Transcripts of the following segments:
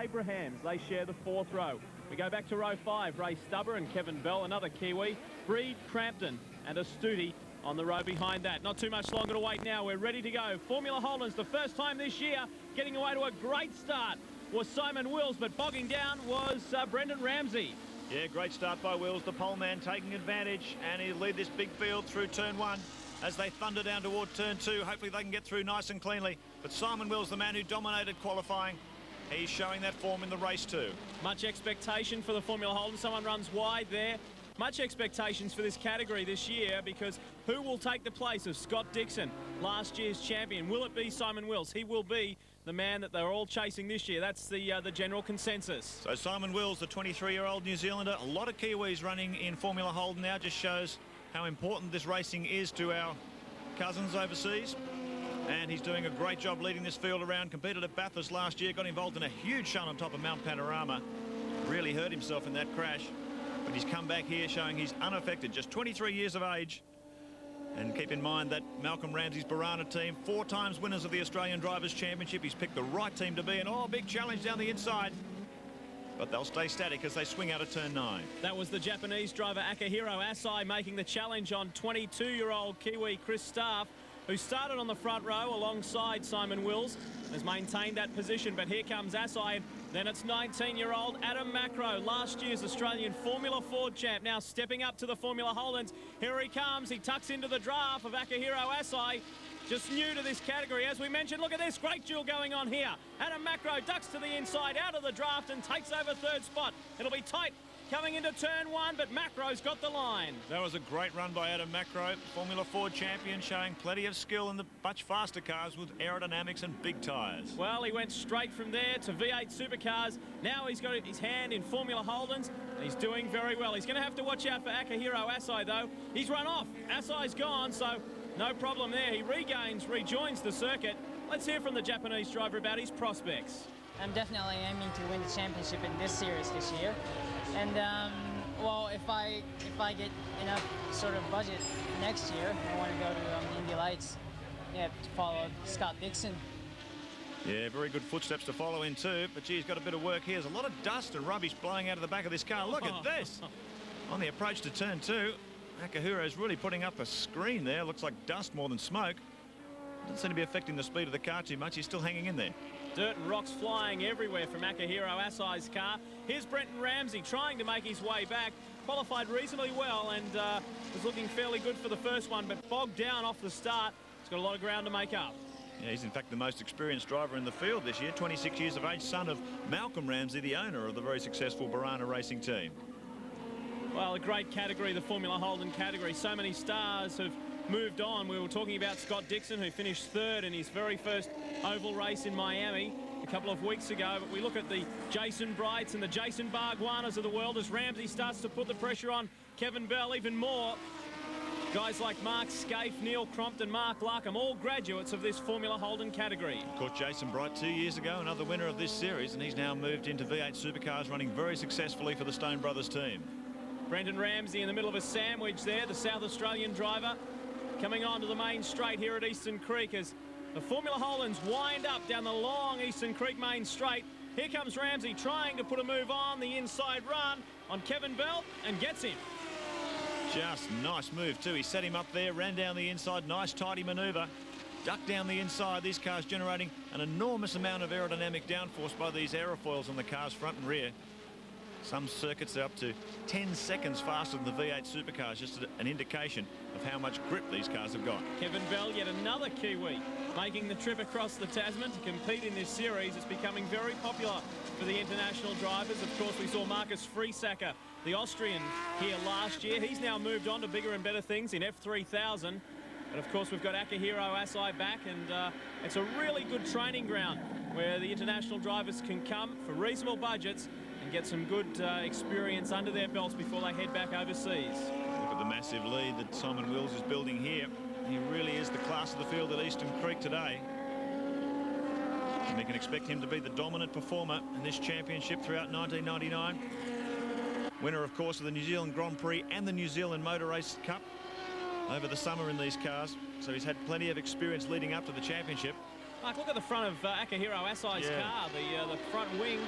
Abrahams, they share the fourth row. We go back to row 5, Ray Stubber and Kevin Bell, another Kiwi, Breed, Crampton and Astudi on the row behind that. Not too much longer to wait now. We're ready to go. Formula Holden's the first time this year, getting away to a great start was Simon Wills, but bogging down was Brendan Ramsey. Yeah, great start by Wills, the pole man taking advantage, and he'll lead this big field through turn 1 as they thunder down toward turn 2. Hopefully they can get through nice and cleanly. But Simon Wills, the man who dominated qualifying, he's showing that form in the race too. Much expectation for the Formula Holden. Someone runs wide there. Much expectations for this category this year, because who will take the place of Scott Dixon, last year's champion? Will it be Simon Wills? He will be the man that they're all chasing this year. That's the general consensus. So Simon Wills, the 23-year-old New Zealander, a lot of Kiwis running in Formula Holden now, just shows how important this racing is to our cousins overseas. And he's doing a great job leading this field around. Competed at Bathurst last year, got involved in a huge shunt on top of Mount Panorama. Really hurt himself in that crash. But he's come back here showing he's unaffected, just 23 years of age. And keep in mind that Malcolm Ramsey's Barana team, 4 times winners of the Australian Drivers' Championship. He's picked the right team to be, and oh, big challenge down the inside. But they'll stay static as they swing out of turn 9. That was the Japanese driver Akihiro Asai making the challenge on 22-year-old Kiwi Chris Staff, who started on the front row alongside Simon Wills, has maintained that position. But here comes Asai, and then it's 19-year-old Adam Macro, last year's Australian Formula Ford champ, now stepping up to the Formula Holdens. Here he comes. He tucks into the draft of Akihiro Asai, just new to this category. As we mentioned, look at this, great duel going on here. Adam Macro ducks to the inside, out of the draft, and takes over third spot. It'll be tight coming into turn 1, but Macro's got the line. That was a great run by Adam Macro, Formula Ford champion, showing plenty of skill in the much faster cars with aerodynamics and big tyres. Well, he went straight from there to V8 supercars. Now he's got his hand in Formula Holdens, and he's doing very well. He's going to have to watch out for Akihiro Asai, though. He's run off. Asai's gone, so no problem there. He rejoins the circuit. Let's hear from the Japanese driver about his prospects. I'm definitely aiming to win the championship in this series this year. And well, if I get enough sort of budget next year, I want to go to Indy Lights, yeah, to follow Scott Dixon. Yeah, very good footsteps to follow in too, but gee, he's got a bit of work here. There's a lot of dust and rubbish blowing out of the back of this car. Look at this. On the approach to turn 2, Akihiro's really putting up a screen there. Looks like dust more than smoke. Doesn't seem to be affecting the speed of the car too much. He's still hanging in there. Dirt and rocks flying everywhere from Akihiro Asai's car. Here's Brendan Ramsey trying to make his way back. Qualified reasonably well and was looking fairly good for the first one, but bogged down off the start. He's got a lot of ground to make up. Yeah, he's in fact the most experienced driver in the field this year, 26 years of age, son of Malcolm Ramsey, the owner of the very successful Barana racing team. Well, a great category, the Formula Holden category. So many stars have moved on. We were talking about Scott Dixon, who finished 3rd in his very first oval race in Miami a couple of weeks ago. But we look at the Jason Brights and the Jason Bargwannas of the world as Ramsey starts to put the pressure on Kevin Bell even more. Guys like Mark Scaife, Neil Crompton, Mark Larkham, all graduates of this Formula Holden category. Of course, Jason Bright 2 years ago, another winner of this series, and he's now moved into V8 supercars, running very successfully for the Stone Brothers team. Brendan Ramsey in the middle of a sandwich there, the South Australian driver, coming on to the main straight here at Eastern Creek as the Formula Holdens wind up down the long Eastern Creek main straight. Here comes Ramsey trying to put a move on the inside run on Kevin Bell and gets him. Just nice move too. He set him up there, ran down the inside, nice tidy manoeuvre. Ducked down the inside. These cars generating an enormous amount of aerodynamic downforce by these aerofoils on the car's front and rear. Some circuits are up to 10 seconds faster than the V8 supercars, just an indication of how much grip these cars have got. Kevin Bell, yet another Kiwi, making the trip across the Tasman to compete in this series. It's becoming very popular for the international drivers. Of course, we saw Marcus Friesacker, the Austrian, here last year. He's now moved on to bigger and better things in F3000. But of course, we've got Akihiro Asai back, and it's a really good training ground where the international drivers can come for reasonable budgets and get some good experience under their belts before they head back overseas. Look at the massive lead that Simon Wills is building here. He really is the class of the field at Eastern Creek today. And we can expect him to be the dominant performer in this championship throughout 1999. Winner, of course, of the New Zealand Grand Prix and the New Zealand Motor Race Cup over the summer in these cars. So he's had plenty of experience leading up to the championship. Mark, look at the front of Akihiro Asai's car, the front wing.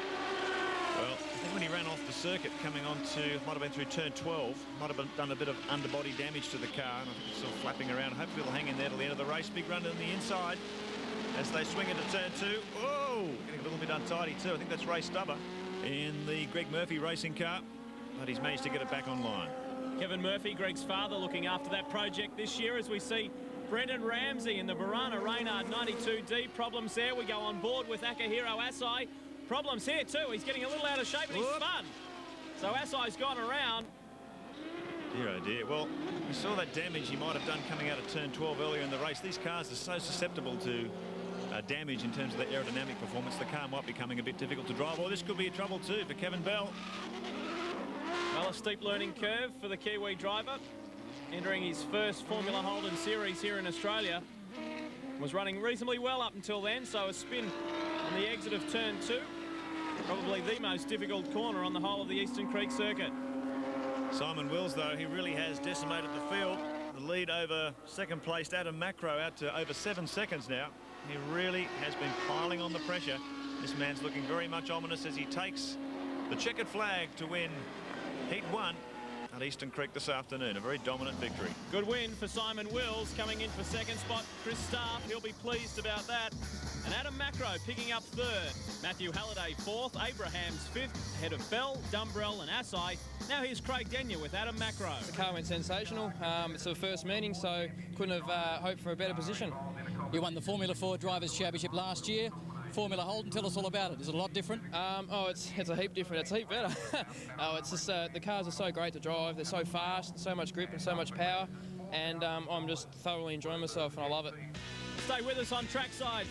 Well, I think when he ran off the circuit coming on to, might have been through turn 12, might have done a bit of underbody damage to the car, and I think it's sort of flapping around. Hopefully it'll hang in there till the end of the race. Big run on the inside as they swing into turn 2. Whoa, getting a little bit untidy too. I think that's Ray Stubber in the Greg Murphy racing car, but he's managed to get it back online. Kevin Murphy, Greg's father, looking after that project this year as we see Brendan Ramsey in the Barana Reynard 92D. Problems there. We go on board with Akihiro Asai. Problems here too. He's getting a little out of shape and he's spun. So Asai's gone around. Dear oh dear. Well, we saw that damage he might have done coming out of turn 12 earlier in the race. These cars are so susceptible to damage in terms of the aerodynamic performance. The car might be becoming a bit difficult to drive. Or this could be a trouble too for Kevin Bell. Well, a steep learning curve for the Kiwi driver. Entering his first Formula Holden series here in Australia. Was running reasonably well up until then, so a spin on the exit of turn 2. Probably the most difficult corner on the whole of the Eastern Creek circuit. Simon Wills, though, he really has decimated the field. The lead over second placed Adam Macro out to over 7 seconds now. He really has been piling on the pressure. This man's looking very much ominous as he takes the checkered flag to win Heat 1 at Eastern Creek this afternoon. A very dominant victory. Good win for Simon Wills, coming in for second spot. Chris Stark, he'll be pleased about that. And Adam Macro picking up third. Matthew Halliday fourth. Abraham's fifth, ahead of Bell, Dumbrell and Asai. Now here's Craig Denyer with Adam Macro. The car went sensational. It's the first meeting, so couldn't have hoped for a better position. You won the Formula 4 Drivers' Championship last year. Formula Holden, tell us all about it. Is it a lot different? It's a heap different. It's a heap better. It's just the cars are so great to drive. They're so fast, so much grip and so much power. And I'm just thoroughly enjoying myself and I love it. Stay with us on trackside.